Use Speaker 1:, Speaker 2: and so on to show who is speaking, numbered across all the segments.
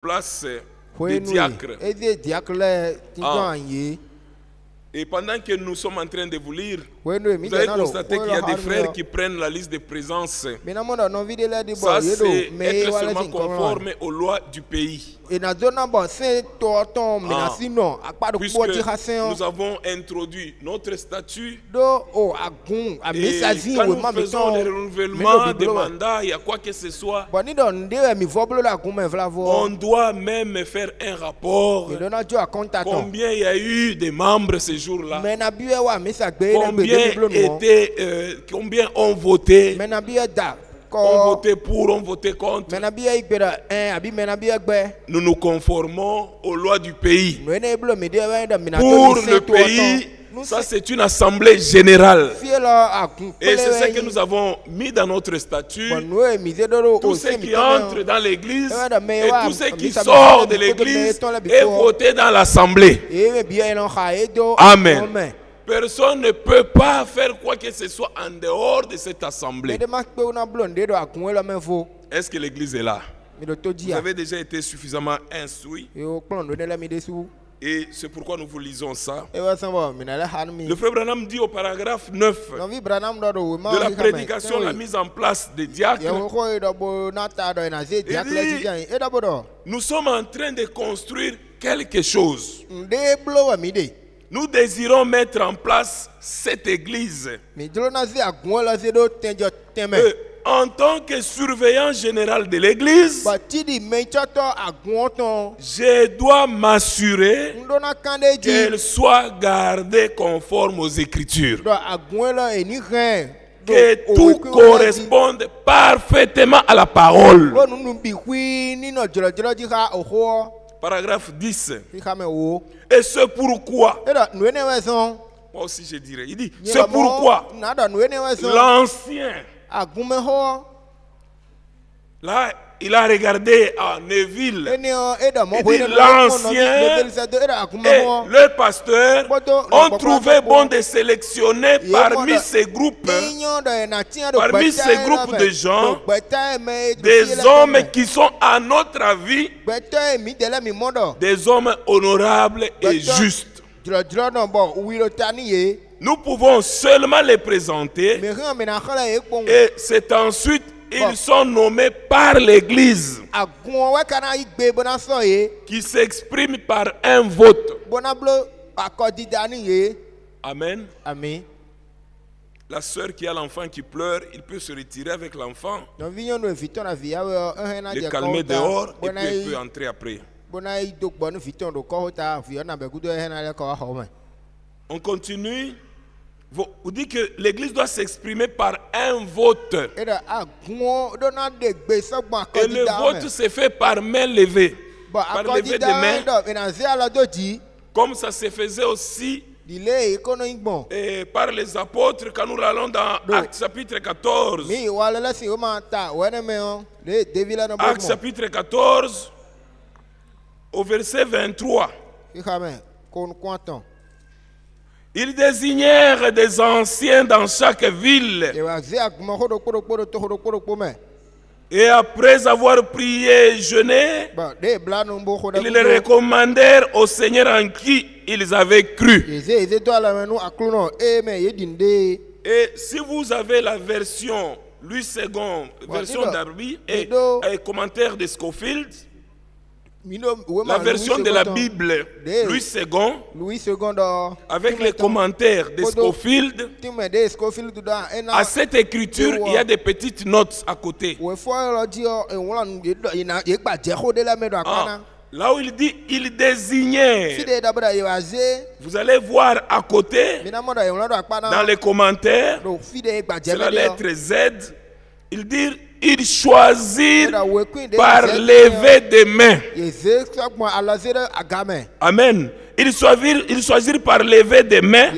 Speaker 1: place des diacres. Et pendant que nous sommes en train de vous lire, vous allez constater qu'il y a des frères qui prennent la liste de présence. Ça, c'est être seulement conforme aux lois du pays. Puisque nous avons introduit notre statut, et quand nous faisons le renouvellement des mandats, il y a quoi que ce soit, on doit même faire un rapport. Combien il y a eu de membres ce jour-là, combien ont voté, on votait pour, on votait contre. Nous nous conformons aux lois du pays. Pour le pays, ça c'est une assemblée générale. Et c'est ce que nous avons mis dans notre statut. Tous ceux qui entrent dans l'église et tous ceux qui sortent de l'église et voter dans l'assemblée. Amen. Personne ne peut pas faire quoi que ce soit en dehors de cette assemblée. Est-ce que l'église est là? Vous avez déjà été suffisamment instruit. Et c'est pourquoi nous vous lisons ça. Le frère Branham dit au paragraphe 9 de la prédication, la mise en place des diacres. Il dit, nous sommes en train de construire quelque chose. Nous désirons mettre en place cette église. En tant que surveillant général de l'église, je dois m'assurer qu'elle soit gardée conforme aux Écritures. Que tout corresponde parfaitement à la parole. Paragraphe 10. Et c'est pourquoi, moi aussi je dirais, il dit, c'est pourquoi l'ancien, là il a regardé à Neville, il dit l'ancien et le pasteur ont trouvé bon de sélectionner parmi ces groupes de gens, des hommes qui sont à notre avis des hommes honorables et justes. Nous pouvons seulement les présenter et c'est ensuite ils sont nommés par l'Église qui s'exprime par un vote. Amen. La sœur qui a l'enfant qui pleure, il peut se retirer avec l'enfant, le calmer dehors et puis il peut entrer après. On continue. Vous dites que l'église doit s'exprimer par un vote. Et le vote se fait par main levée. Par levée de main. Comme ça se faisait aussi par les apôtres quand nous allons dans Actes chapitre 14. Actes chapitre 14 au verset 23. Ils désignèrent des anciens dans chaque ville. Et après avoir prié et jeûné, ils les recommandèrent au Seigneur en qui ils avaient cru. Et si vous avez la version Louis II, version Darby et commentaire de Scofield, la version de la Bible Louis II avec les commentaires de Scofield, à cette écriture il y a des petites notes à côté. Là où il dit il désignait, vous allez voir à côté dans les commentaires, c'est la lettre Z, il dit ils choisirent par lever des mains. Amen. Ils choisirent par lever des mains.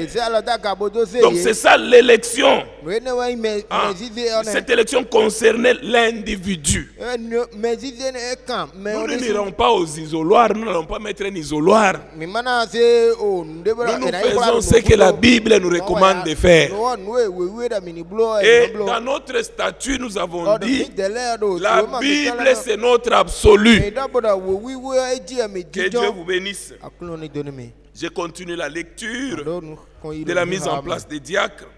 Speaker 1: Donc c'est ça l'élection. Cette élection concernait l'individu. Nous n'irons pas aux isoloirs, nous n'allons pas mettre un isoloir. Nous faisons ce que la Bible nous recommande de faire. Et dans notre statut, nous avons dit, la Bible c'est notre absolu. Que Dieu vous bénisse. Je continue la lecture de la mise en place des diacres.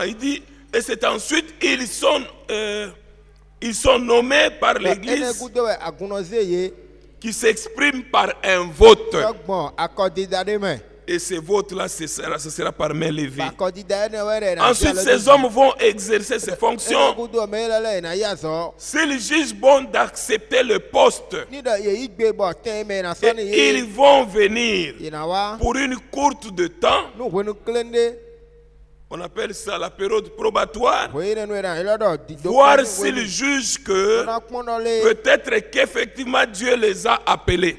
Speaker 1: Il dit, et c'est ensuite ils sont nommés par l'Église qui s'exprime par un vote. Et ce vote-là, ce sera par main levée. Ensuite, ces hommes vont exercer ces fonctions. S'ils jugent bon d'accepter le poste, et ils vont venir pour une courte de temps. On appelle ça la période probatoire. Voir s'ils jugent que peut-être qu'effectivement Dieu les a appelés.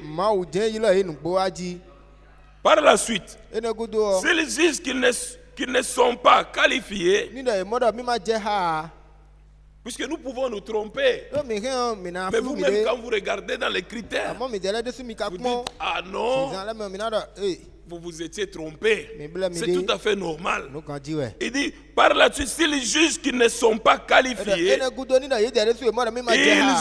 Speaker 1: Par la suite, s'ils disent qu'ils ne sont pas qualifiés, puisque nous pouvons nous tromper, mais vous-même quand vous regardez dans les critères, vous dites, ah non, vous étiez trompé. C'est tout à fait normal. Il dit, par la suite, s'ils jugent qu'ils ne sont pas qualifiés, ils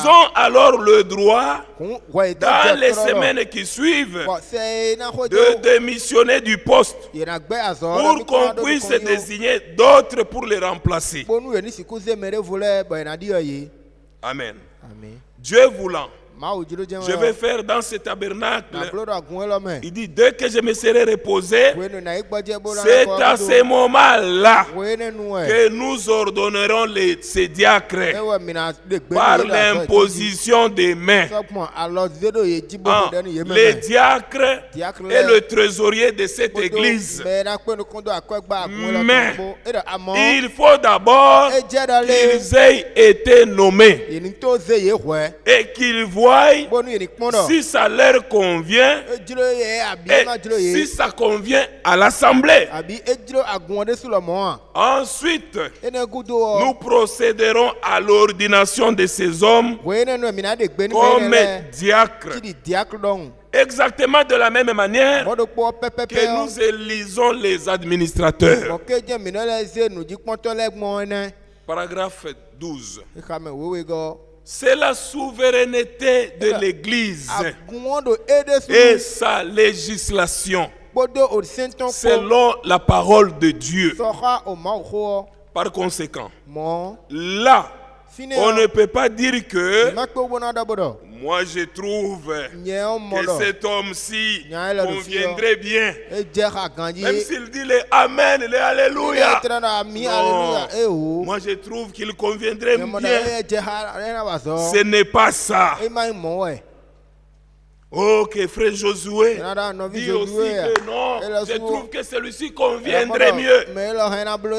Speaker 1: ont alors le droit, dans les semaines qui suivent, de démissionner du poste pour qu'on puisse désigner d'autres pour les remplacer. Amen. Dieu voulant, je vais faire dans ce tabernacle. Il dit, dès que je me serai reposé, c'est à ce moment-là que nous ordonnerons ces diacres par l'imposition des mains. Les diacres et le trésorier de cette église. Mais il faut d'abord qu'ils aient été nommés et qu'ils voient si ça leur convient et si ça convient à l'assemblée. Ensuite, nous procéderons à l'ordination de ces hommes comme diacres. Exactement de la même manière que nous élisons les administrateurs. Paragraphe 12. C'est la souveraineté de l'Église et sa législation selon la parole de Dieu. Par conséquent, là, on ne peut pas dire que moi je trouve que cet homme-ci conviendrait bien. Même s'il dit les Amen, les Alléluia. Non. Moi je trouve qu'il conviendrait bien. Ce n'est pas ça. Ok, frère Josué dit aussi que non, je trouve que celui-ci conviendrait mieux.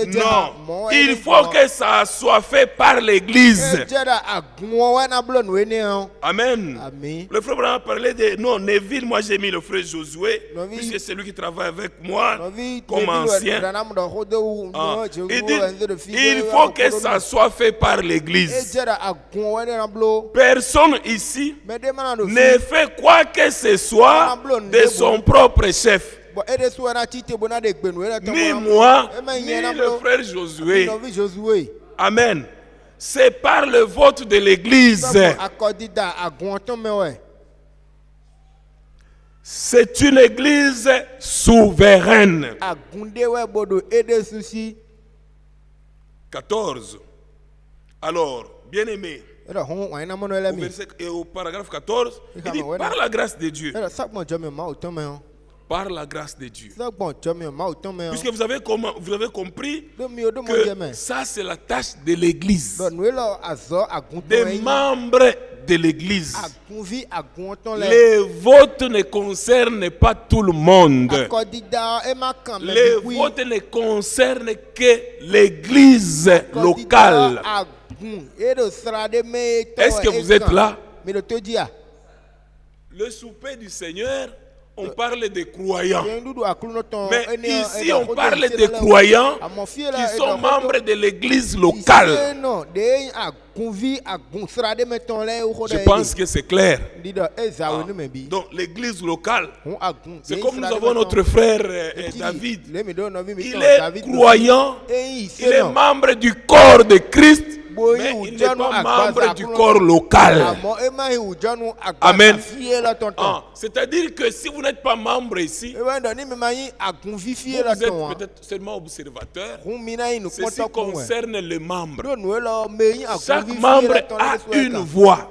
Speaker 1: Non, il faut que ça soit fait par l'Église. Amen. Le frère Branham parlait de Neville, moi j'ai mis le frère Josué, puisque c'est lui qui travaille avec moi comme ancien. Il dit, il faut que ça soit fait par l'Église. Personne ici ne fait quoi que ce soit de son propre chef. Ni moi, ni le frère Josué. Amen. C'est par le vote de l'Église. C'est une Église souveraine. 14. Alors, bien aimé, au paragraphe 14, il dit par la grâce de Dieu. Par la grâce de Dieu. Puisque vous avez compris que ça c'est la tâche de l'Église. Des membres de l'Église. Les votes ne concernent pas tout le monde. Les votes ne concernent que l'Église locale. Est-ce que vous êtes là? Le souper du Seigneur, on parle des croyants. Mais ici, on parle des croyants qui sont membres de l'église locale. Je pense que c'est clair. Donc, l'église locale, c'est comme nous avons notre frère David. Il est croyant, il est membre du corps de Christ, mais il n'est pas membre du corps local. Amen. C'est-à-dire que si vous n'êtes pas membre ici, vous êtes peut-être seulement observateur. Ceci concerne les membres. Chaque membre a une voix.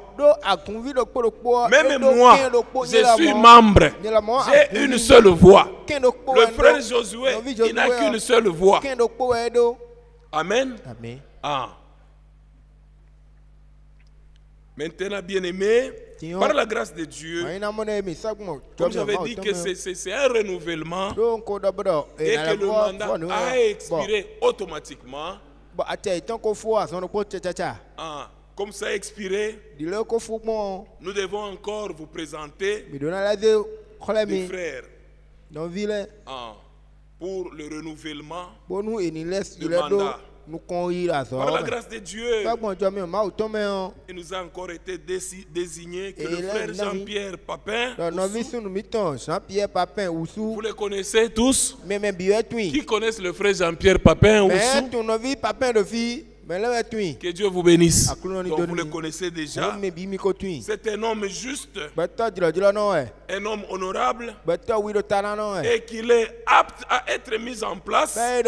Speaker 1: Même moi, je suis membre. J'ai une seule voix. Le frère Josué, il n'a qu'une seule voix. Amen. Ah. Maintenant, bien-aimés, par la grâce de Dieu, comme j'avais dit que c'est un renouvellement et que le mandat a expiré automatiquement. Comme ça a expiré, nous devons encore vous présenter les frères pour le renouvellement du mandat. Par la grâce de Dieu, il nous a encore été désigné que le frère Jean-Pierre Papin, vous le connaissez tous? Qui connaissent le frère Jean-Pierre Papin? Que Dieu vous bénisse. Donc vous le connaissez déjà. C'est un homme juste, un homme honorable, et qu'il est apte à être mis en place, à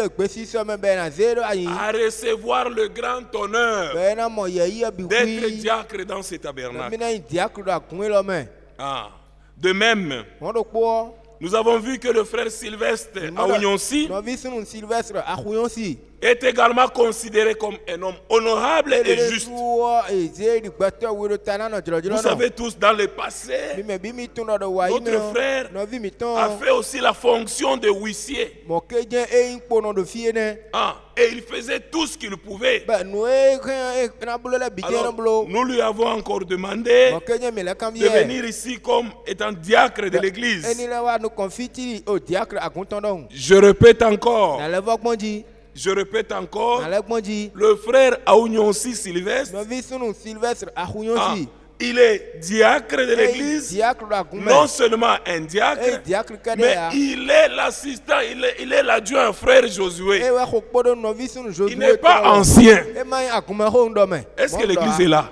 Speaker 1: recevoir le grand honneur d'être diacre dans ce tabernacle. De même, nous avons vu que le frère Sylvestre Aounyonsi est également considéré comme un homme honorable et juste. Vous savez tous, dans le passé, notre frère a fait aussi la fonction de huissier. Et il faisait tout ce qu'il pouvait. Alors, nous lui avons encore demandé de venir ici comme étant diacre de l'église. Je répète encore, le frère Aounyonsi Sylvestre, il est diacre de l'église, non seulement un diacre, mais il est l'assistant, il est l'adjoint frère Josué. Il n'est pas ancien. Est-ce que l'église est là?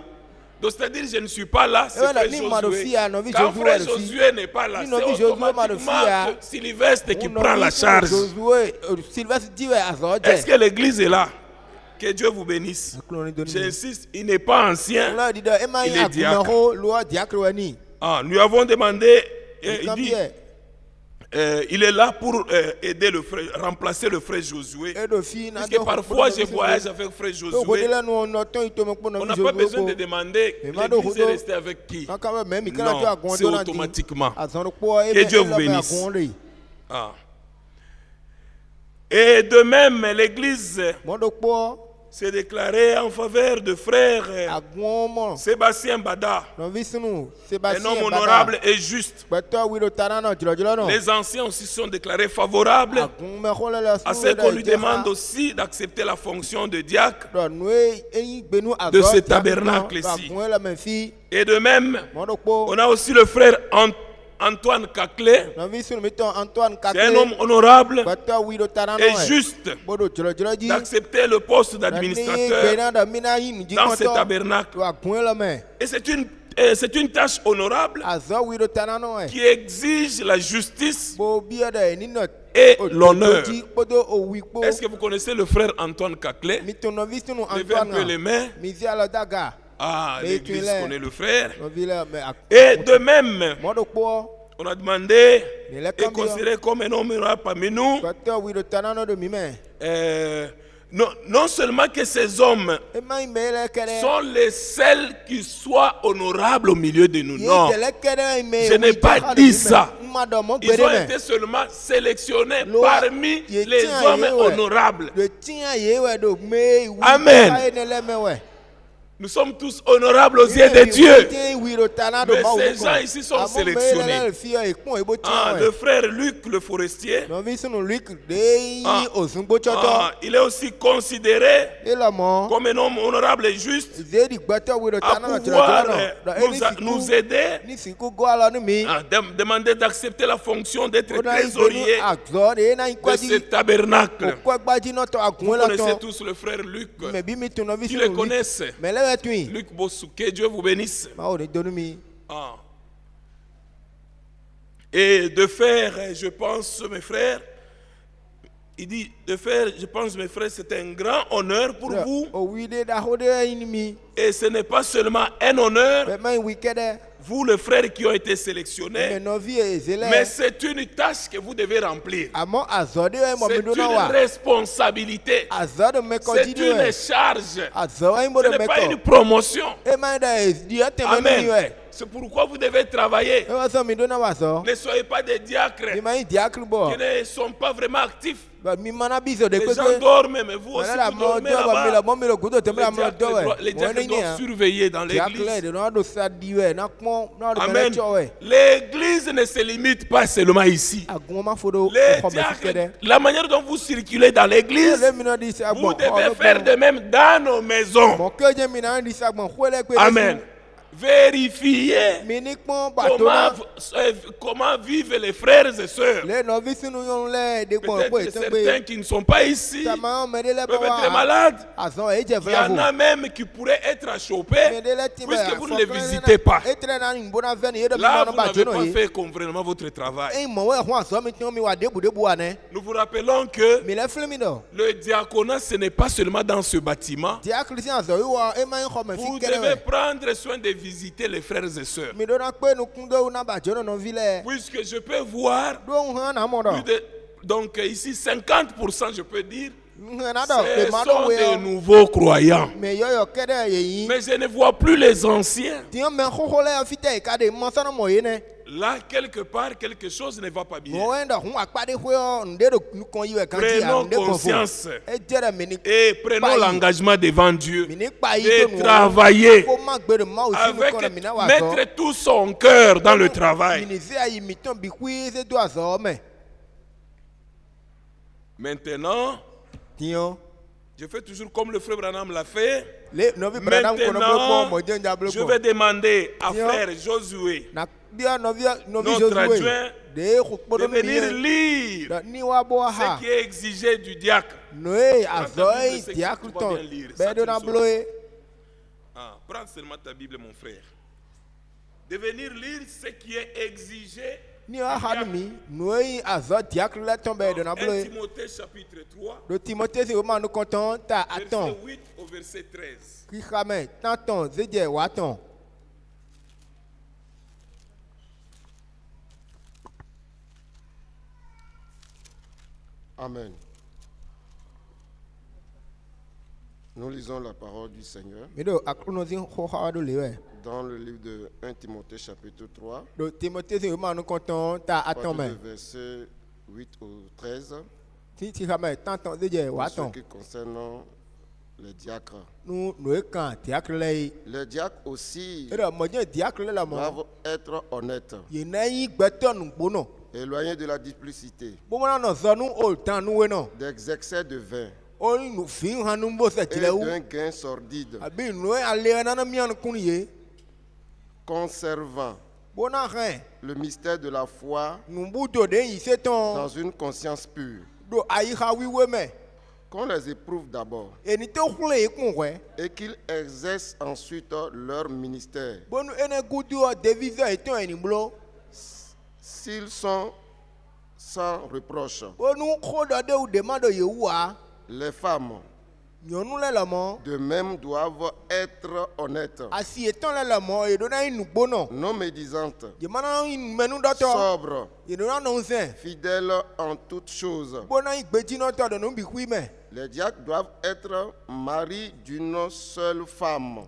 Speaker 1: Donc c'est-à-dire je ne suis pas là, c'est frère Josué. Quand frère Josué n'est pas là, c'est automatiquement Sylvestre qui prend la charge. Est-ce que l'église est là? Que Dieu vous bénisse. J'insiste, il n'est pas ancien, il est diacre. Nous avons demandé, il dit, il est là pour aider le frère, remplacer le frère Josué. Parce que parfois je voyage avec frère Josué. On n'a pas besoin de demander l'église est restée avec qui. Non, c'est automatiquement. Que Dieu vous bénisse. Et de même, l'église s'est déclarée en faveur de frère Sébastien Bada, un homme honorable et juste. Les anciens aussi sont déclarés favorables à ce qu'on lui demande aussi d'accepter la fonction de diacre de ce tabernacle ici. Et de même, on a aussi le frère Antoine Caclé, c'est un homme honorable et juste d'accepter le poste d'administrateur dans ce tabernacle. Et c'est une tâche honorable qui exige la justice et l'honneur. Est-ce que vous connaissez le frère Antoine Caclé? Levez un peu les mains. L'église connaît le frère. Et de même, on a demandé et considéré comme un homme honorable parmi nous. Non seulement que ces hommes sont les seuls qui soient honorables au milieu de nous. Non, je n'ai pas dit ça. Ils ont été seulement sélectionnés parmi les hommes honorables. Amen. Nous sommes tous honorables aux yeux de Dieu. Mais ces gens ici sont sélectionnés. Le frère Luc le forestier, il est aussi considéré comme un homme honorable et juste à pouvoir nous aider à demander d'accepter la fonction d'être trésorier de ce tabernacle. Vous connaissez tous le frère Luc. Qui le connaissent? Luc Bossouké, Dieu vous bénisse. Et de faire, je pense, mes frères, il dit, de faire, je pense, mes frères, c'est un grand honneur pour vous. Et ce n'est pas seulement un honneur, vous, les frères qui ont été sélectionnés, mais c'est une tâche que vous devez remplir. C'est une responsabilité. C'est une charge. Ce n'est pas une promotion. Amen. C'est pourquoi vous devez travailler. Ne soyez pas des diacres qui ne sont pas vraiment actifs. Les gens dorment, mais vous aussi vous dormez là-bas. Les diacres doivent surveiller dans l'église. Amen. L'église ne se limite pas seulement ici. Les diacres, la manière dont vous circulez dans l'église, vous devez faire de même dans nos maisons. Amen. Vérifier comment vivent les frères et sœurs. Peut-être certains qui ne sont pas ici peuvent être malades. Il y en a même qui pourraient être achoppés puisque vous ne les visitez pas. Là, vous n'avez pas fait convenablement votre travail. Nous vous rappelons que le diaconat, ce n'est pas seulement dans ce bâtiment. Vous devez prendre soin de visiter les frères et sœurs. Puisque je peux voir, donc ici 50% je peux dire, ce sont des nouveaux croyants. Mais je ne vois plus les anciens. Là, quelque part, quelque chose ne va pas bien. Prenons conscience et prenons l'engagement devant Dieu de travailler avec, mettre tout son cœur dans le travail. Maintenant, je fais toujours comme le frère Branham l'a fait. Maintenant, je vais demander à frère Josué, notre adjoint, de venir lire ce qui est exigé du diacre. Prends seulement ta Bible, mon frère. De venir lire ce qui est exigé. 1 Timothée chapitre 3, verset 8 au verset 13.
Speaker 2: Amen. Nous lisons la parole du Seigneur dans le livre de 1 Timothée chapitre 3, verset 8 au 13, pour ce qui concerne les diacres. Les diacres aussi doivent être honnêtes, éloignés de la duplicité, des excès de vin et d'un gain sordide, conservant le mystère de la foi dans une conscience pure. Qu'on les éprouve d'abord et qu'ils exercent ensuite leur ministère. S'ils sont sans reproche, les femmes de même doivent être honnêtes, non médisantes, sobres, fidèles en toutes choses. Les diacres doivent être maris d'une seule femme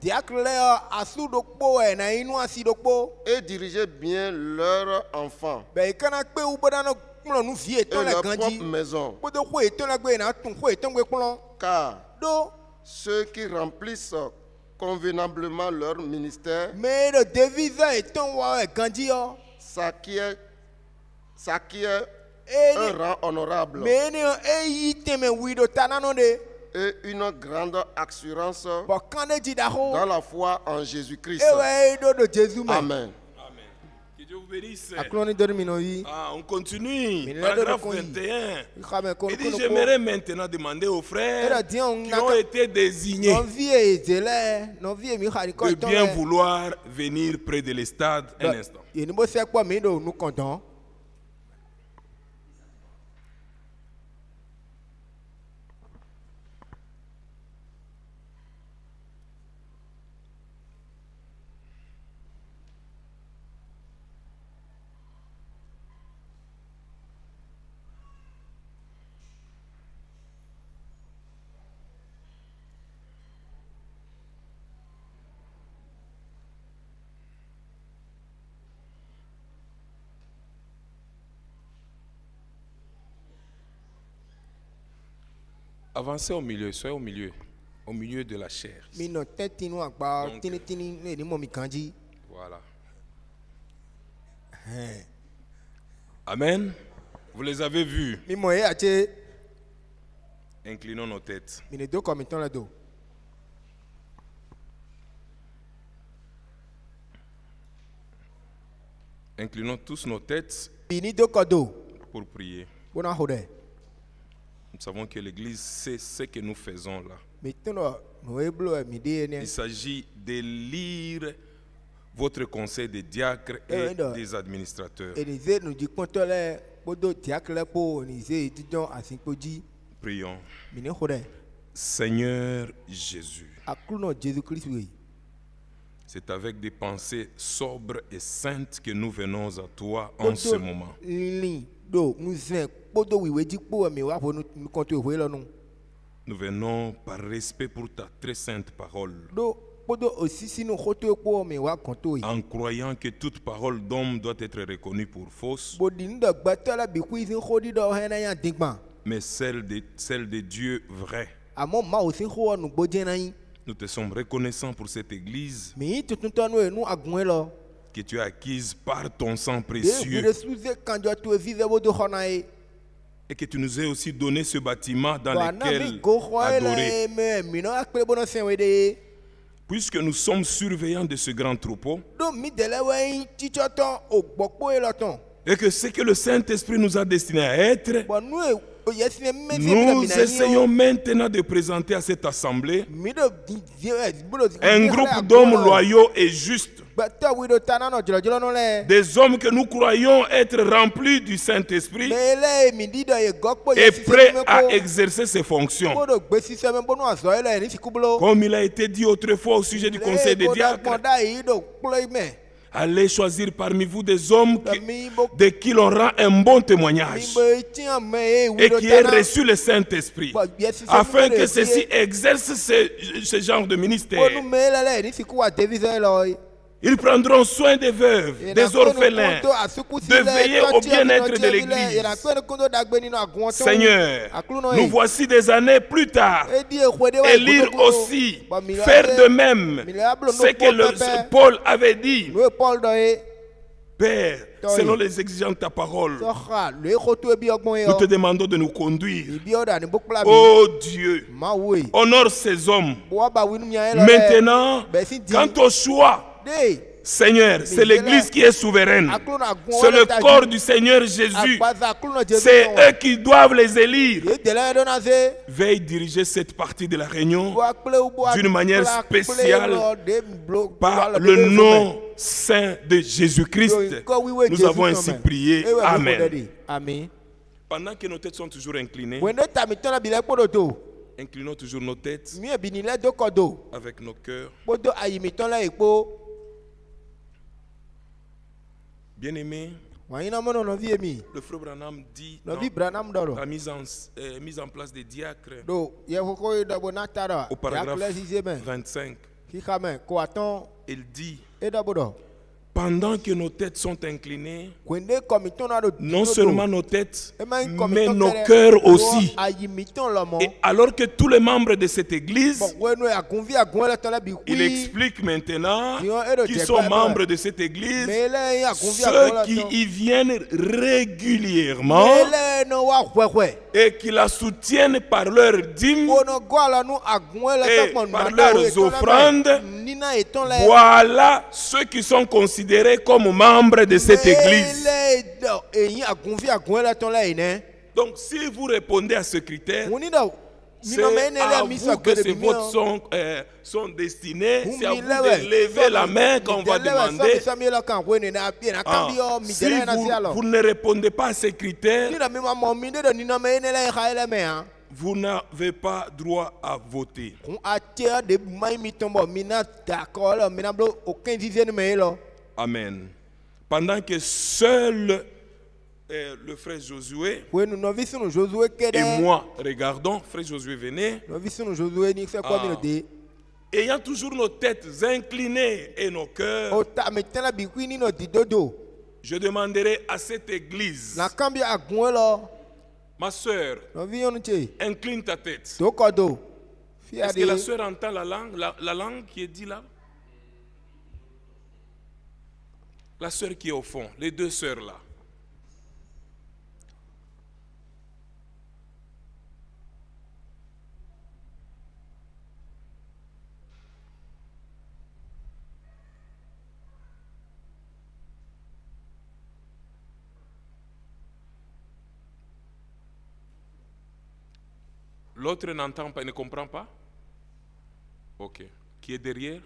Speaker 2: et diriger bien leurs enfants et leur propre maison. Car ceux qui remplissent convenablement leur ministère, s'acquiert un rang honorable et une grande assurance dans la foi en Jésus-Christ. Amen.
Speaker 1: Que Dieu vous bénisse. On continue. Paragraphe 21. Il dit, j'aimerais maintenant demander aux frères qui ont été désignés de bien vouloir venir près de l'estade un instant. Avancez au milieu, soyez au milieu de la chair. Donc, voilà. Amen. Vous les avez vus. Inclinons nos têtes. Inclinons tous nos têtes pour prier. Nous savons que l'Église sait ce que nous faisons là. Il s'agit de lire votre conseil des diacres et des administrateurs. Prions. Seigneur Jésus, c'est avec des pensées sobres et saintes que nous venons à toi en ce moment. Nous venons par respect pour ta très sainte parole, en croyant que toute parole d'homme doit être reconnue pour fausse, mais celle de Dieu vraie. Nous te sommes reconnaissants pour cette église que tu as acquise par ton sang précieux et que tu nous aies aussi donné ce bâtiment dans lequel adorer. Puisque nous sommes surveillants de ce grand troupeau et que ce que le Saint-Esprit nous a destiné à être, nous essayons maintenant de présenter à cette assemblée un groupe d'hommes loyaux et justes, des hommes que nous croyons être remplis du Saint-Esprit et prêts à exercer ses fonctions. Comme il a été dit autrefois au sujet du conseil des diacres, allez choisir parmi vous des hommes de qui l'on rend un bon témoignage et qui aient reçu le Saint-Esprit, afin que ceux-ci exercent ce genre de ministère. Ils prendront soin des veuves, des orphelins, de veiller au bien-être de l'Église. Seigneur, nous voici des années plus tard, et lire aussi, faire de même ce que Paul avait dit. Père, selon les exigences de ta parole, nous te demandons de nous conduire. Oh Dieu, honore ces hommes. Maintenant, quant au choix, Seigneur, c'est l'Église qui est souveraine. C'est le corps du Seigneur Jésus. C'est eux qui doivent les élire. Veille diriger cette partie de la réunion d'une manière spéciale par le nom saint de Jésus-Christ. Nous avons ainsi prié. Amen. Pendant que nos têtes sont toujours inclinées, inclinons toujours nos têtes avec nos cœurs. Bien-aimés, le frère Branham dit dans la mise en place des diacres au paragraphe 25, il dit pendant que nos têtes sont inclinées, non seulement nos têtes, mais nos cœurs aussi. Et alors que tous les membres de cette église, il explique maintenant qui sont membres de cette église, ceux qui y viennent régulièrement et qui la soutiennent par leurs dîmes et par leurs offrandes. Voilà ceux qui sont considérés comme membres de cette église. Donc si vous répondez à ce critère, c'est à vous que ces votes sont destinés. C'est à vous de lever la main quand on va demander. Si vous ne répondez pas à ces critères, vous n'avez pas droit à voter. Amen. Pendant que seul le frère Josué et moi regardons, frère Josué venez, ayant toujours nos têtes inclinées et nos cœurs, je demanderai à cette église, ma soeur, incline ta tête. Est-ce que la soeur entend la langue qui est dit là? La soeur qui est au fond, les deux sœurs là. L'autre n'entend pas, ne comprend pas? Ok. Qui est derrière?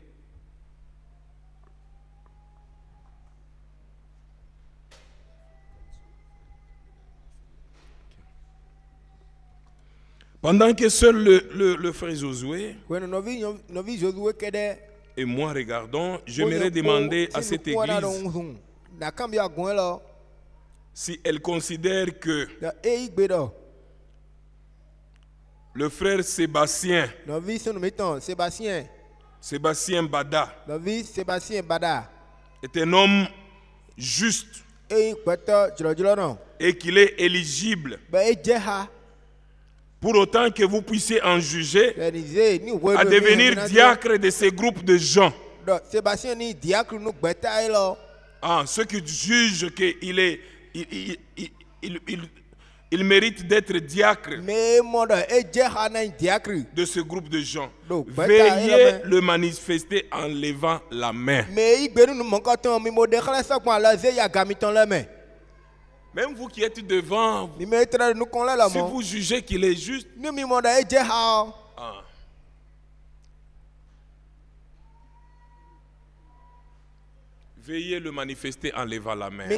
Speaker 1: Pendant que seul le frère Josué et moi regardons, j'aimerais demander à cette église si elle considère que le frère Sébastien Bada est un homme juste et qu'il est éligible pour autant que vous puissiez en juger à devenir diacre de ces groupes de gens. Ceux qui jugent qu'il il mérite d'être diacre de ce groupe de gens. Veuillez le manifester en levant la main. Même vous qui êtes devant, si vous jugez qu'il est juste, veuillez le manifester en levant la main.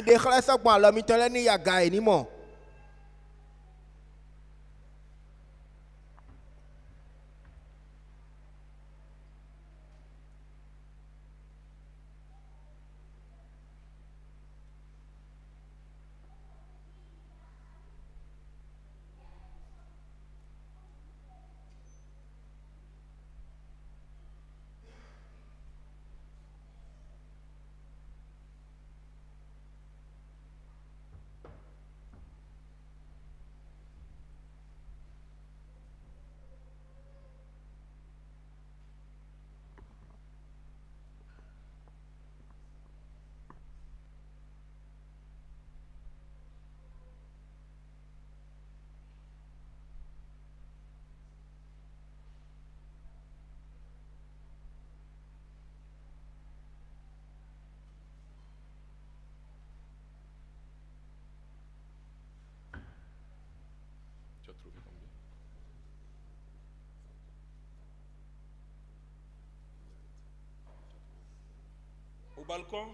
Speaker 1: Au balcon.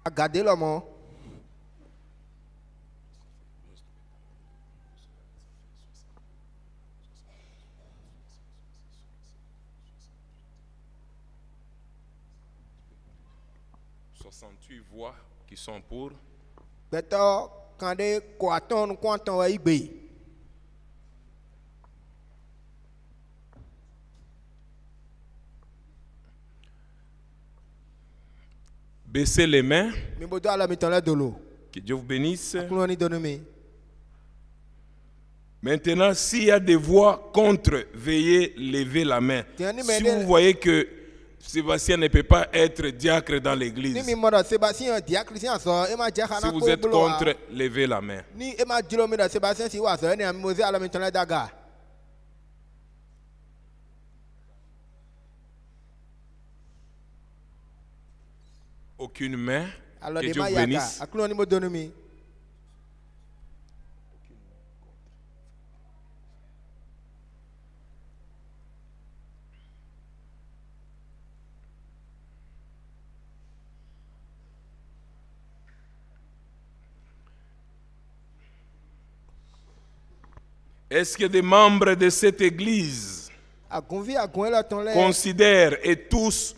Speaker 2: Regardez l'homme.
Speaker 1: Voix qui sont pour. Baissez les mains. Que Dieu vous bénisse. Maintenant, s'il y a des voix contre, veuillez lever la main. Si vous voyez que Sébastien ne peut pas être diacre dans l'église, si vous êtes contre, levez la main. Aucune main. Que Dieu vous bénisse. Est-ce que des membres de cette église considèrent et tous,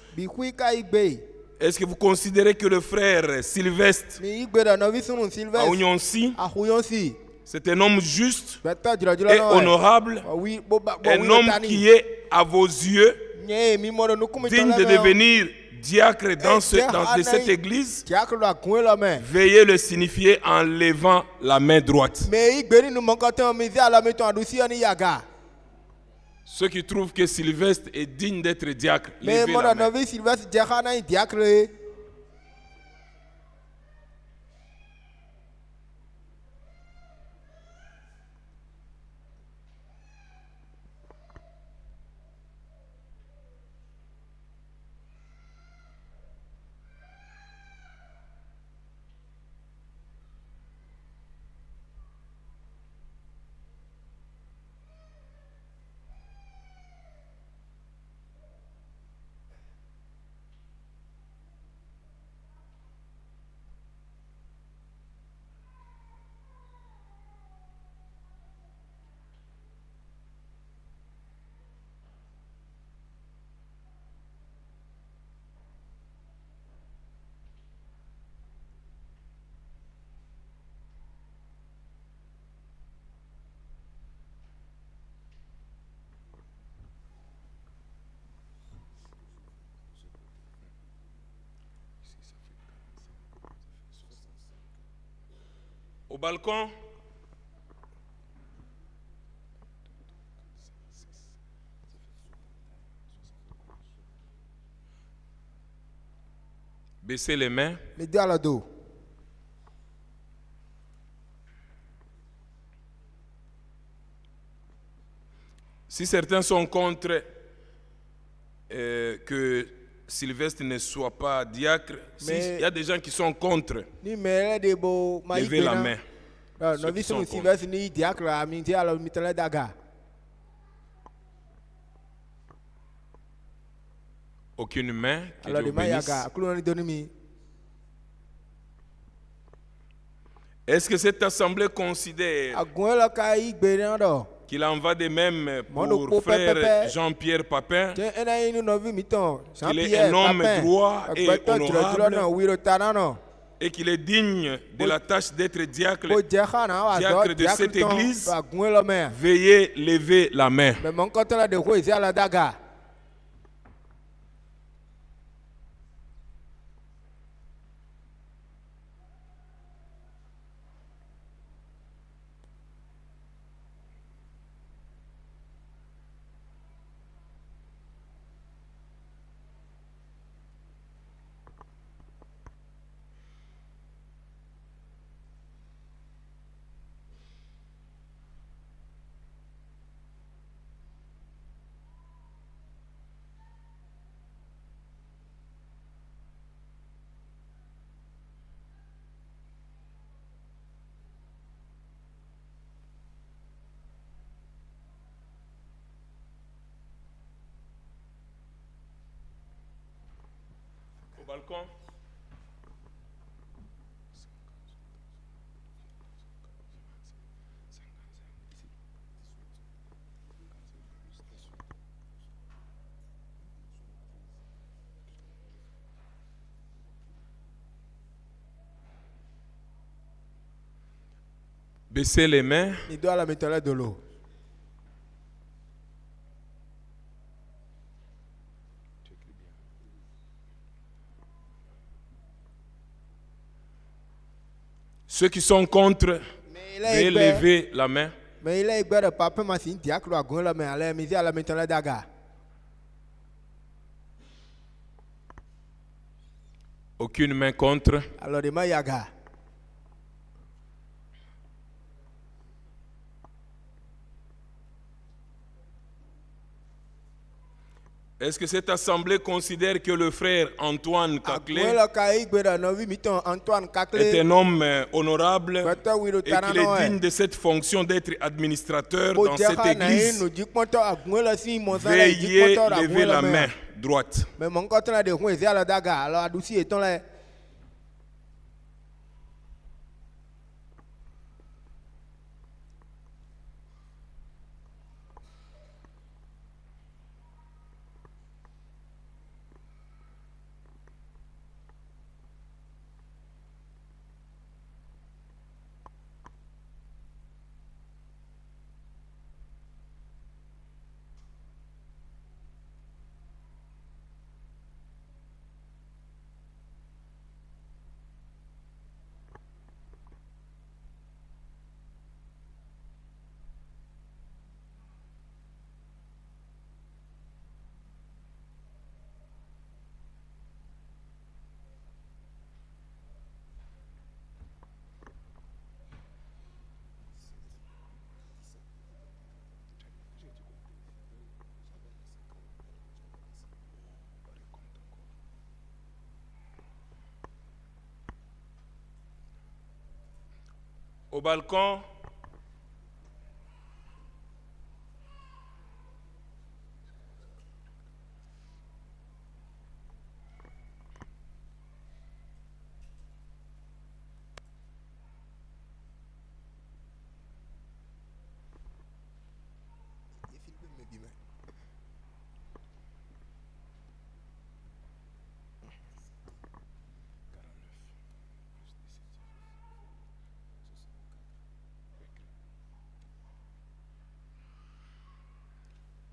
Speaker 1: est-ce que vous considérez que le frère Sylvestre Aounionsi, c'est un homme juste et honorable, un homme qui est à vos yeux digne de devenir diacre dans cette église? Veuillez le signifier en levant la main droite. Ceux qui trouvent que Sylvestre est digne d'être diacre, levez la main. Au balcon. Baissez les mains.
Speaker 3: Les deux à la dos.
Speaker 1: Si certains sont contre que Sylvestre ne soit pas diacre, il y a des gens qui sont contre, levez la main. Ceux qui sont contre. Aucune main. Que Dieu bénisse. Est-ce que cette assemblée considère qu'il en va de même pour frère Jean-Pierre Papin, qu'il est un homme droit et honorable et qu'il est digne de la tâche d'être diacre de cette église? Veuillez lever la main. Balcon. Baissez les mains.
Speaker 3: Il doit la mettre de l'eau.
Speaker 1: Ceux qui sont contre, veuillez lever la main.
Speaker 3: Mais il est de papa m'a dit diacre à gonla mais allez mais à la maintenant daga.
Speaker 1: Aucune main contre.
Speaker 3: Alors de mayaga.
Speaker 1: Est-ce que cette assemblée considère que le frère Antoine Caclé est un homme honorable et qu'il est digne de cette fonction d'être administrateur dans cette église? Veuillez lever la main droite. Au balcon,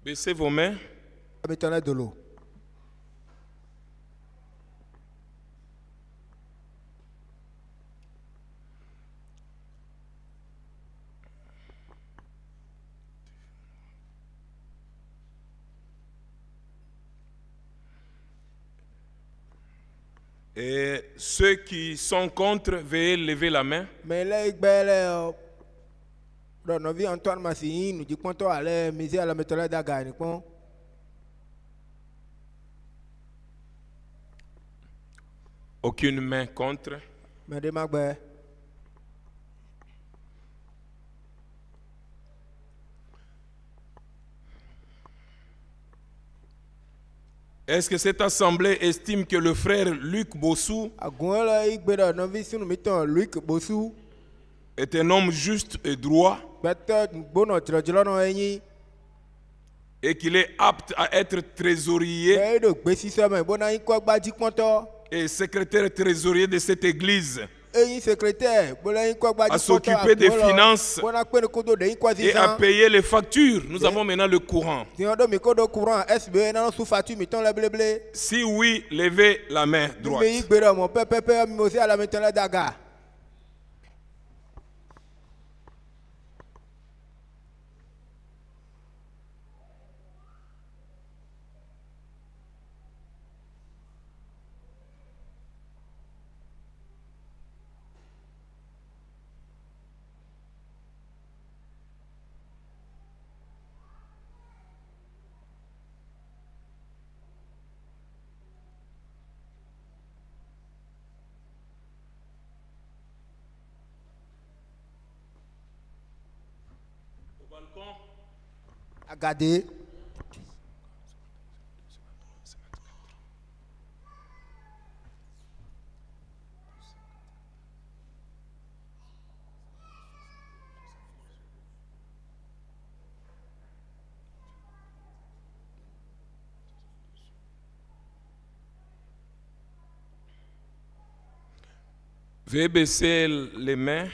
Speaker 1: baissez vos mains.
Speaker 3: De l'eau.
Speaker 1: Et ceux qui sont contre, veuillez lever la main.
Speaker 3: Mais là, Antoine Massi nous dit qu'on aller miser à la méthode d'Aga.
Speaker 1: Aucune main contre.
Speaker 3: Mais de Magbe.
Speaker 1: Est-ce que cette assemblée estime que le frère Luc Bossou est un homme juste et droit et qu'il est apte à être trésorier et secrétaire trésorier de cette église, à s'occuper des finances et à payer les factures? Nous avons maintenant le courant. Si oui, levez la main droite.
Speaker 3: Agadé.
Speaker 1: Veuillez baisser les mains.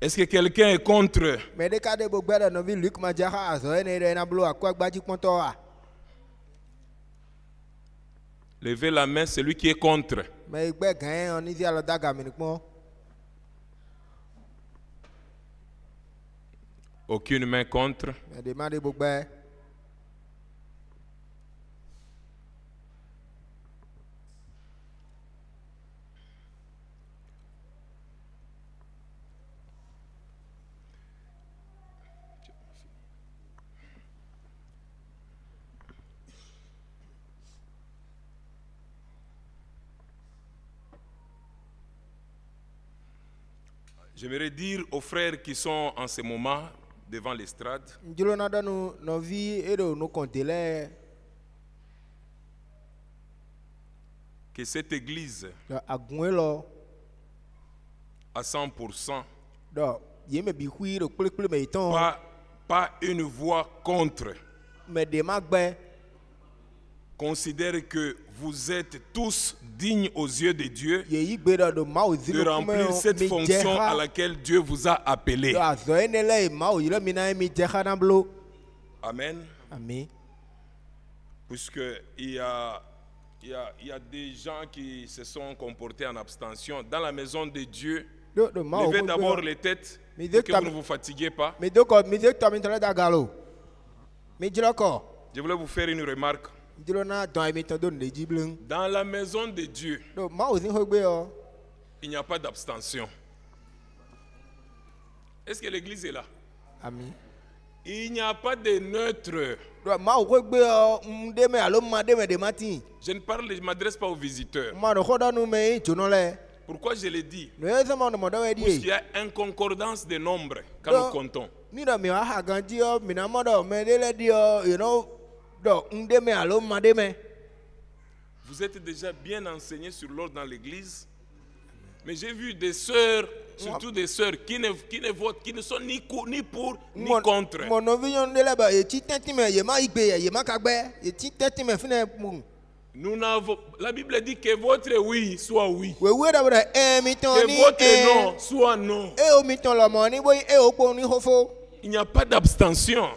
Speaker 1: Est-ce que quelqu'un est contre? Levez la main, celui qui est contre. Aucune main contre. J'aimerais dire aux frères qui sont en ce moment devant l'estrade que cette église à 100%, pas une voix contre, considère que vous êtes tous dignes aux yeux de Dieu de remplir cette fonction à laquelle Dieu vous a appelé. Amen. Puisqu'il y a des gens qui se sont comportés en abstention. Dans la maison de Dieu, levez d'abord les têtes pour que vous ne vous fatiguez pas. Je voulais vous faire une remarque. Dans la maison de Dieu, il n'y a pas d'abstention. Est-ce que l'église est là?
Speaker 3: Amen.
Speaker 1: Il n'y a pas de neutre. Je ne m'adresse pas aux visiteurs. Pourquoi je l'ai dit? Parce qu'il y a une concordance de nombres quand nous comptons. Vous êtes déjà bien enseigné sur l'ordre dans l'église, mais j'ai vu des sœurs, surtout des sœurs qui ne votent, qui ne sont ni pour ni contre. Nous n'avons, la Bible dit que votre oui soit oui, que votre non soit non. Il n'y a pas d'abstention.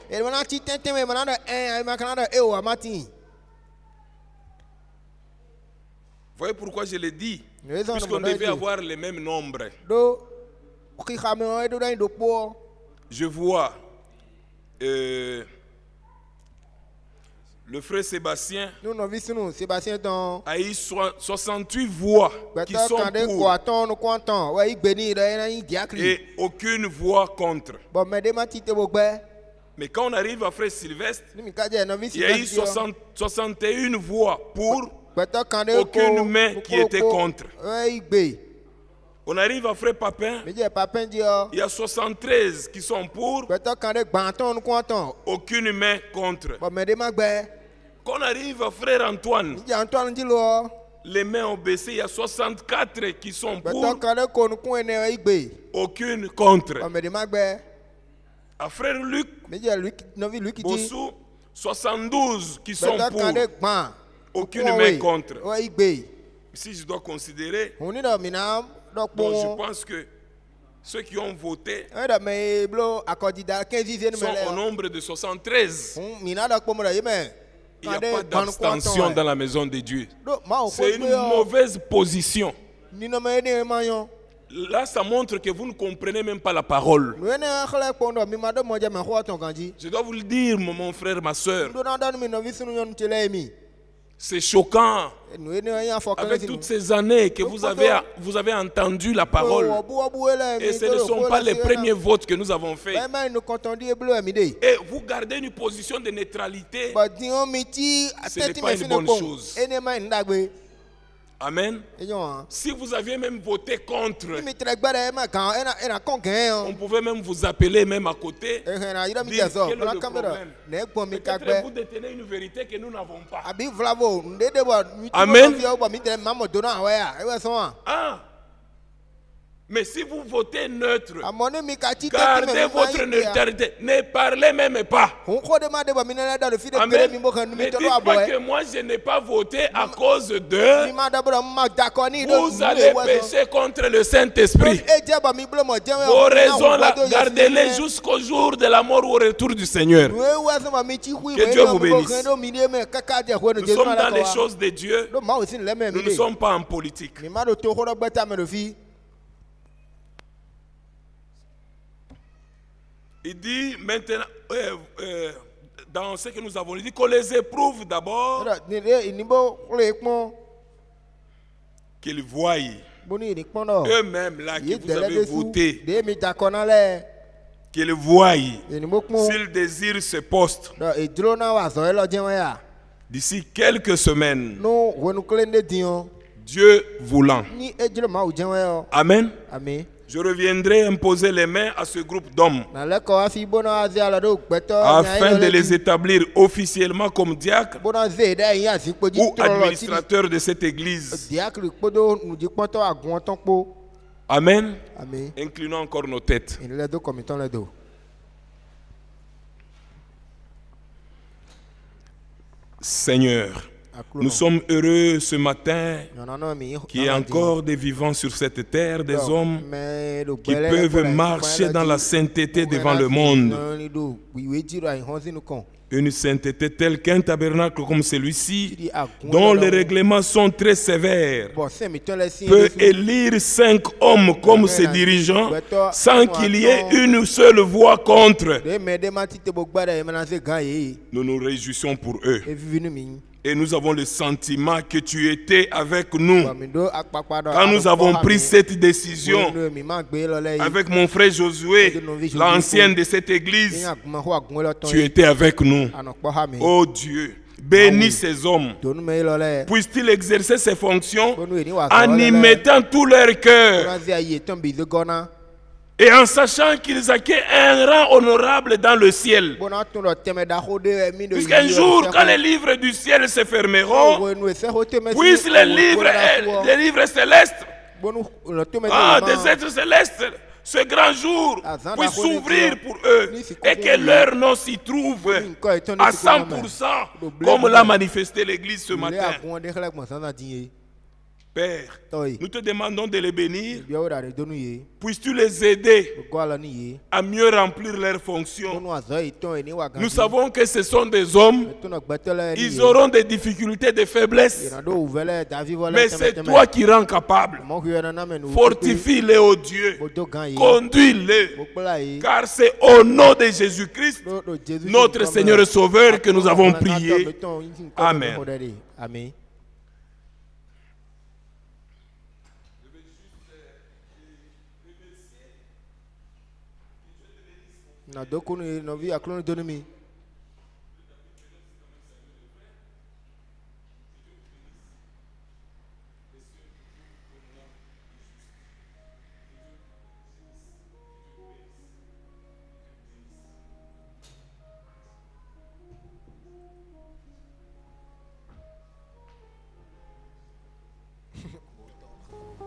Speaker 1: Voyez pourquoi je l'ai dit? Puisqu'on devait avoir les mêmes nombres. Je vois le frère Sébastien a eu 68 voix qui sont pour et aucune voix contre. Mais quand on arrive à frère Sylvestre, il y a eu 61 voix pour, aucune main qui était contre. On arrive à frère Papin, il y a 73 qui sont pour, aucune main contre. Quand on arrive à frère Antoine, les mains ont baissé, il y a 64 qui sont pour, aucune contre. À frère Luc, Bossou, 72 qui sont pour, aucune main contre. Si je dois considérer, bon, je pense que ceux qui ont voté sont au nombre de 73. Il n'y a pas d'abstention dans la maison de Dieu. C'est une mauvaise position. Là, ça montre que vous ne comprenez même pas la parole. Je dois vous le dire, mon frère, ma soeur. C'est choquant. Avec toutes ces années que vous avez entendu la parole. Et ce ne sont pas les premiers votes que nous avons faits. Et vous gardez une position de neutralité. Ce n'est pas une bonne chose. Amen. Si vous aviez même voté contre, on pouvait même vous appeler même à côté, dire quel est le problème. Peut-être vous détenez une vérité que nous n'avons pas. Amen. Ah. Mais si vous votez neutre, gardez votre neutralité. Ne parlez même pas. Amen. Ne dites pas que moi je n'ai pas voté à cause de. Vous allez pécher contre le Saint-Esprit. Vos raisons là, gardez-les jusqu'au jour de la mort ou au retour du Seigneur. Que Dieu vous bénisse. Nous sommes dans les choses de Dieu. Nous ne sommes pas en politique. Il dit maintenant, dans ce que nous avons dit, qu'on les éprouve d'abord, qu'ils voient eux-mêmes là que vous avez voté, qu'ils voient s'ils désirent ce poste. D'ici quelques semaines, Dieu voulant. Amen. Je reviendrai imposer les mains à ce groupe d'hommes afin de les établir officiellement comme diacres ou administrateurs de cette église. Amen. Inclinons encore nos têtes. Seigneur, nous sommes heureux ce matin qu'il y ait encore des vivants sur cette terre, des hommes qui peuvent marcher dans la sainteté devant le monde. Une sainteté telle qu'un tabernacle comme celui-ci, dont les règlements sont très sévères, peut élire 5 hommes comme ses dirigeants sans qu'il y ait une seule voix contre. Nous nous réjouissons pour eux. Et nous avons le sentiment que tu étais avec nous quand nous avons pris cette décision avec mon frère Josué, l'ancien de cette église. Tu étais avec nous. Oh Dieu, bénis ces hommes. Puissent-ils exercer ces fonctions en y mettant tout leur cœur et et en qu'ils acquièrent un rang honorable dans le ciel. Puisqu'un jour, quand les livres du ciel se fermeront, puissent les livres célestes, des êtres célestes, ce grand jour puisse s'ouvrir pour eux et que leur nom s'y trouve à 100%, comme l'a manifesté l'Église ce matin. Père, nous te demandons de les bénir. Puisses-tu les aider à mieux remplir leurs fonctions. Nous savons que ce sont des hommes. Ils auront des difficultés, des faiblesses. Mais c'est toi qui rends capable. Fortifie-les, ô Dieu. Conduis-les. Car c'est au nom de Jésus-Christ, notre Seigneur et Sauveur, que nous avons prié. Amen.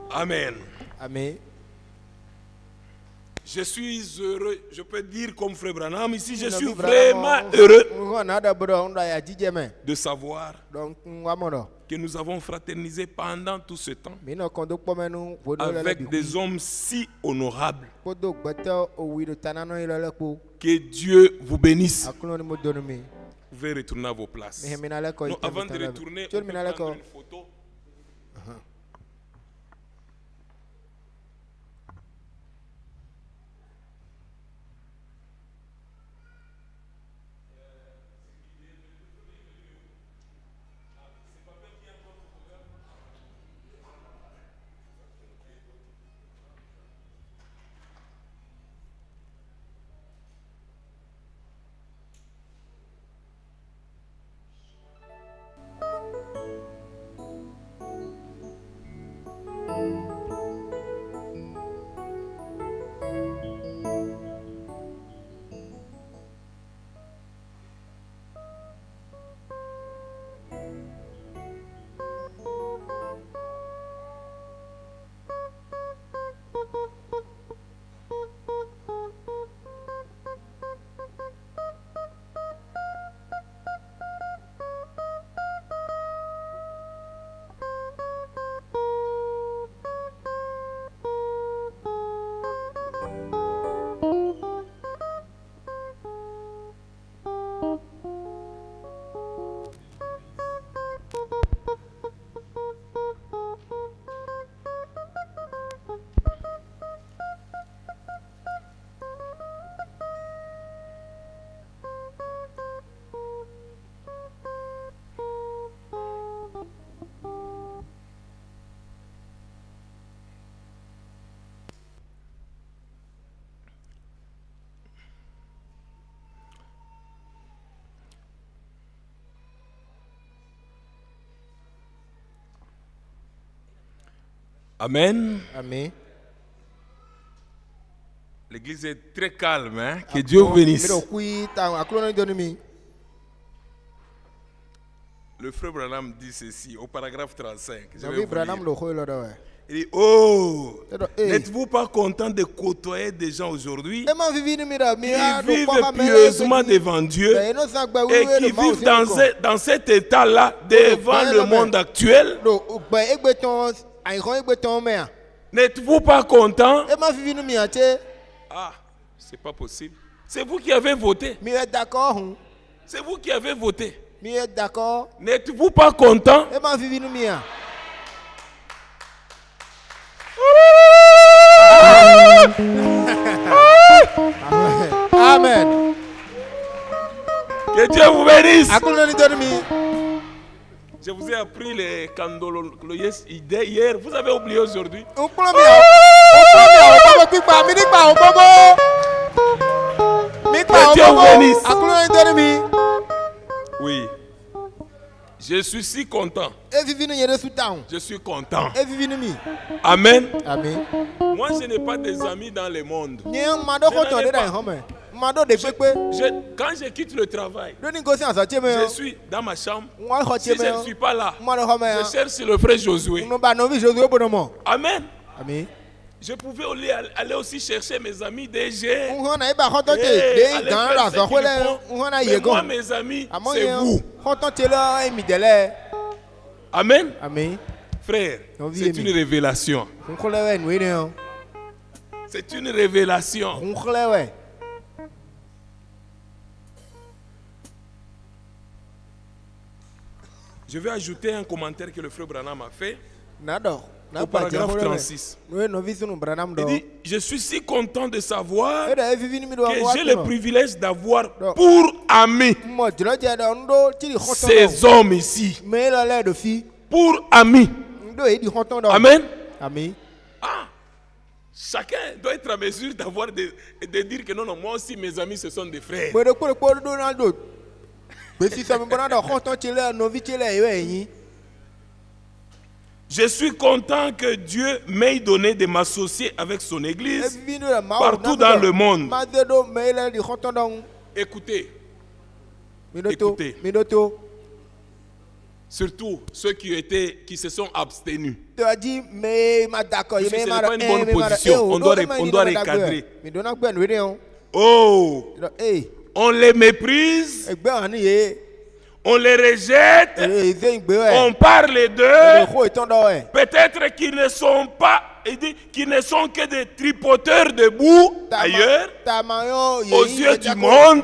Speaker 1: Amen.
Speaker 3: Amen.
Speaker 1: Je suis heureux, je peux dire comme Frère Branham ici, je suis vraiment heureux de savoir que nous avons fraternisé pendant tout ce temps avec des hommes si honorables. Que Dieu vous bénisse. Vous pouvez retourner à vos places. Non, avant de retourner, on peut prendre une photo. Amen.
Speaker 3: Amen.
Speaker 1: L'église est très calme, hein? Que Dieu vous bénisse. Le frère Branham dit ceci au paragraphe 35. Je vais vous lire. Il dit, oh, n'êtes-vous pas content de côtoyer des gens aujourd'hui qui vivent pieusement devant Dieu et qui vivent dans cet état-là devant le monde actuel? N'êtes-vous pas content? Ah, c'est pas possible. C'est vous qui avez voté. C'est vous qui avez voté. N'êtes-vous pas content?
Speaker 3: Amen.
Speaker 1: Que Dieu vous bénisse. Je vous ai appris les candoloyes hier. Vous avez oublié aujourd'hui. Que Dieu vous bénisse. Oui. Je suis si content. Je suis content. Amen.
Speaker 3: Amen.
Speaker 1: Moi, je n'ai pas des amis dans le monde. Quand je quitte le travail, je suis dans ma chambre. Si je ne suis pas là, je cherche le frère Josué. Amen.
Speaker 3: Amen.
Speaker 1: Je pouvais aller aussi chercher mes amis DG. Mais moi, mes amis, c'est vous. Amen.
Speaker 3: Amen.
Speaker 1: Frère, c'est une révélation. C'est une révélation. Je vais ajouter un commentaire que le frère Branham a fait. Au paragraphe 36. Il dit, je suis si content de savoir que j'ai le privilège d'avoir pour amis ces hommes ici. Pour amis. Amen.
Speaker 3: Amen.
Speaker 1: Ah, chacun doit être à mesure d'avoir de dire que non, non, moi aussi mes amis ce sont des frères. Je suis content que Dieu m'ait donné de m'associer avec son église partout dans le monde. Écoutez. Écoutez. Surtout ceux qui se sont abstenus. Ce n'est pas une bonne position. On doit recadrer. Oh, on les méprise. On les rejette, on parle d'eux, peut-être qu'ils ne sont pas, qu'ils ne sont que des tripoteurs de boue ailleurs, aux yeux du monde.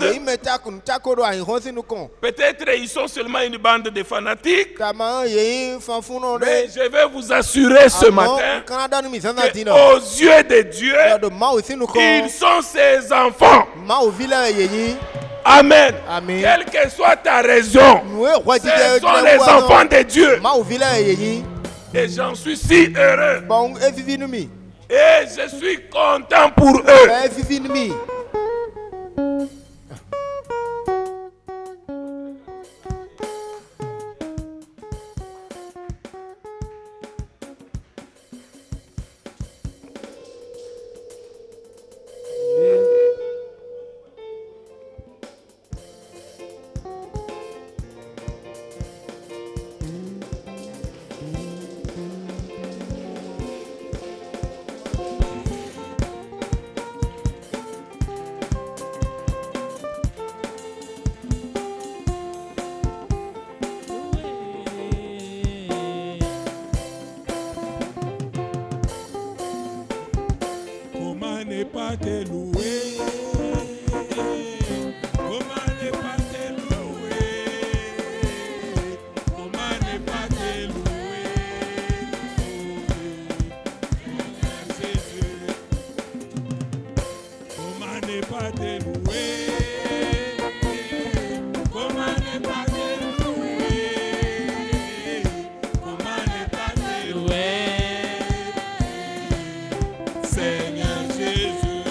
Speaker 1: Peut-être ils sont seulement une bande de fanatiques, mais je vais vous assurer ce matin qu'aux yeux de Dieu, ils sont ses enfants. Amen.
Speaker 3: Amen.
Speaker 1: Quelle que soit ta raison, ce sont les enfants de Dieu. Et j'en suis si heureux. Et je suis content pour eux. Pas te louer, comment ne pas te louer, comment ne pas te louer, Jésus, comment ne pas te louer, comment ne pas te louer, comment ne pas te louer, Seigneur Jésus.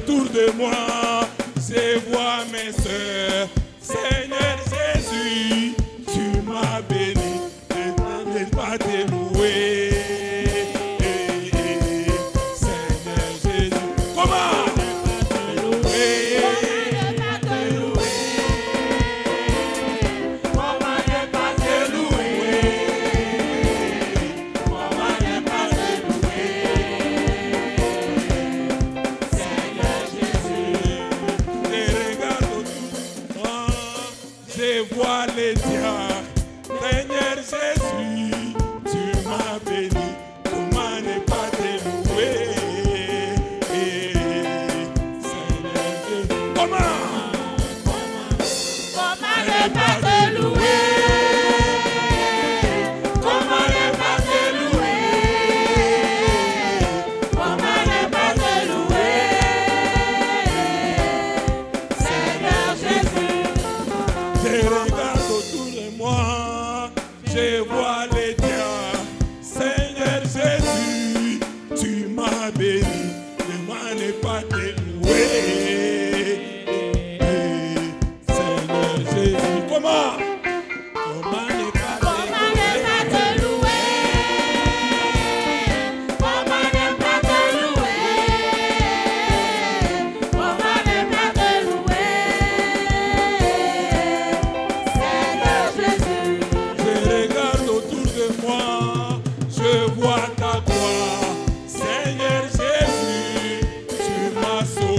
Speaker 1: autour de moi, je vois mes soeurs. Seigneur Jésus, tu m'as béni, je ne vais pas te louer. Seigneur Jésus, comment? Je vois les diables, Seigneur Jésus, tu m'as béni, comment ne pas te louer? Seigneur Jésus, comment ne pas te louer? Comment ne pas te louer? Comment ne pas te louer? Seigneur Jésus. Je regarde autour de moi, je vois les diables. Seigneur Jésus, tu m'as béni, ne m'en pas te louer. Seigneur Jésus, comment? Comment ne pas te louer? Comment ne pas te louer? Comment ne pas te louer? Je regarde autour de moi, je vois ta gloire. Seigneur Jésus, tu m'as sauvé.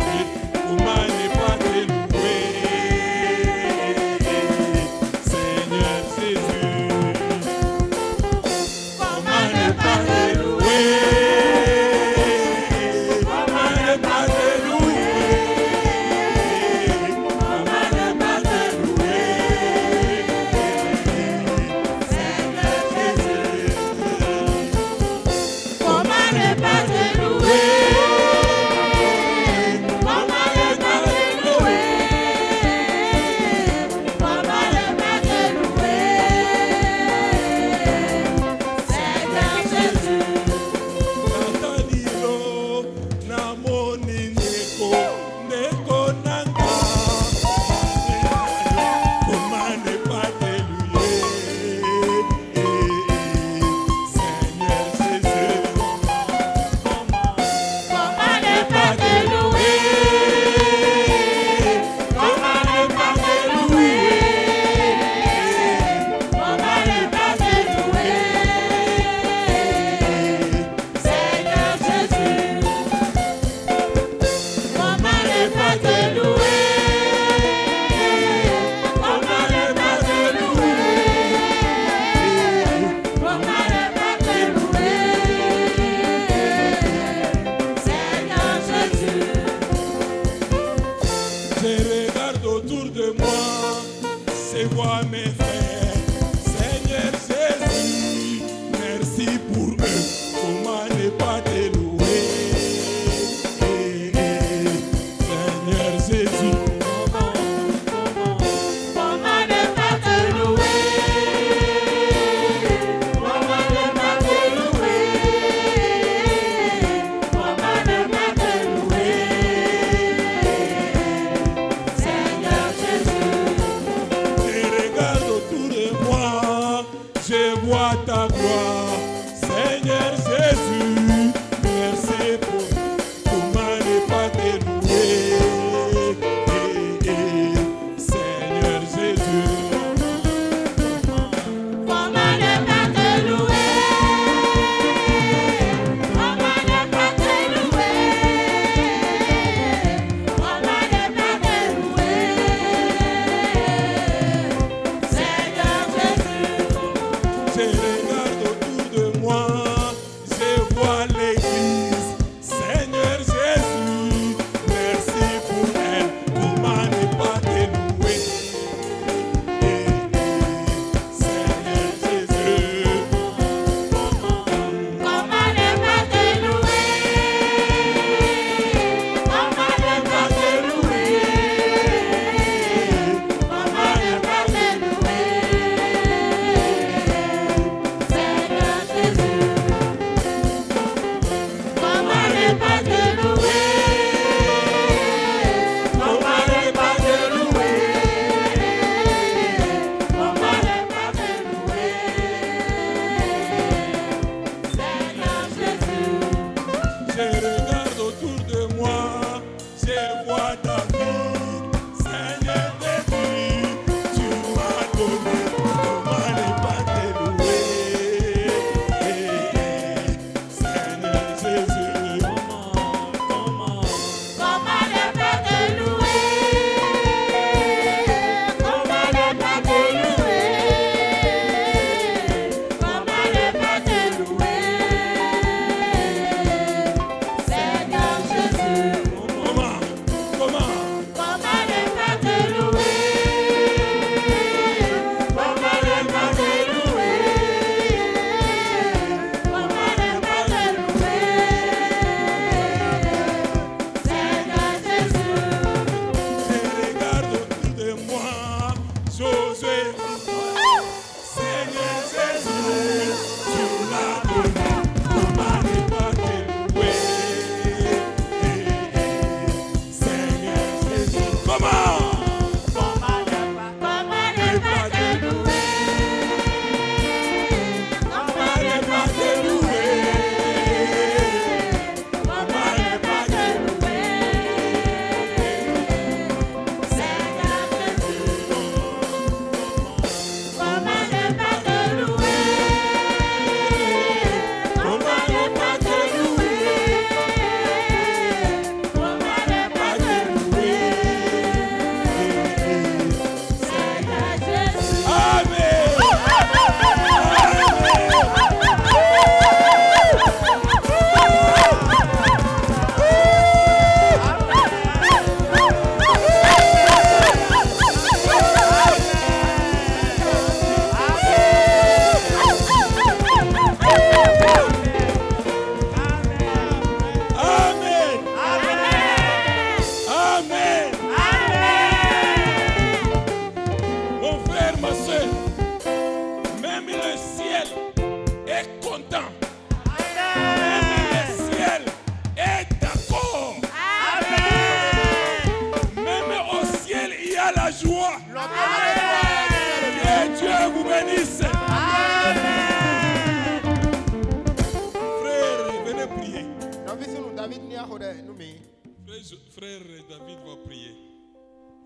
Speaker 1: Frère David va prier.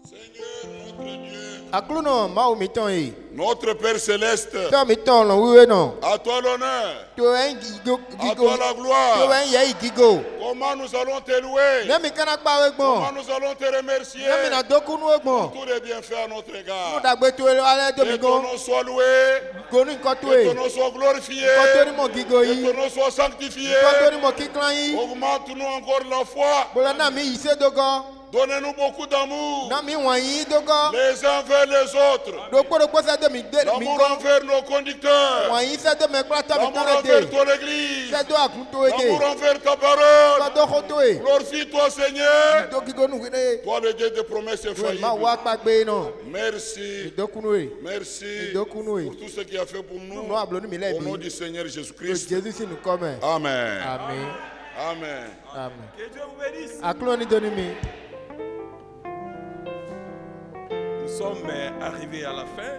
Speaker 2: Seigneur notre Dieu,
Speaker 1: notre Père Céleste,
Speaker 2: à toi l'honneur, à toi la gloire. Comment nous allons te louer, comment nous allons te remercier pour tous les bienfaits à notre égard. Que ton nom soit loué, que ton nom soit glorifié, que ton nom soit sanctifié. Augmente-nous encore la foi. Donnez-nous beaucoup d'amour les uns vers les autres. L'amour envers nos conducteurs. L'amour envers ton église. L'amour envers ta parole. Glorifie-toi, Seigneur. Toi, le Dieu de promesses infaillibles. Merci. Merci pour tout ce qu'il a fait pour nous. Au nom du Seigneur Jésus-Christ. Amen. Amen.
Speaker 1: Que Dieu vous bénisse. Nous sommes arrivés à la fin.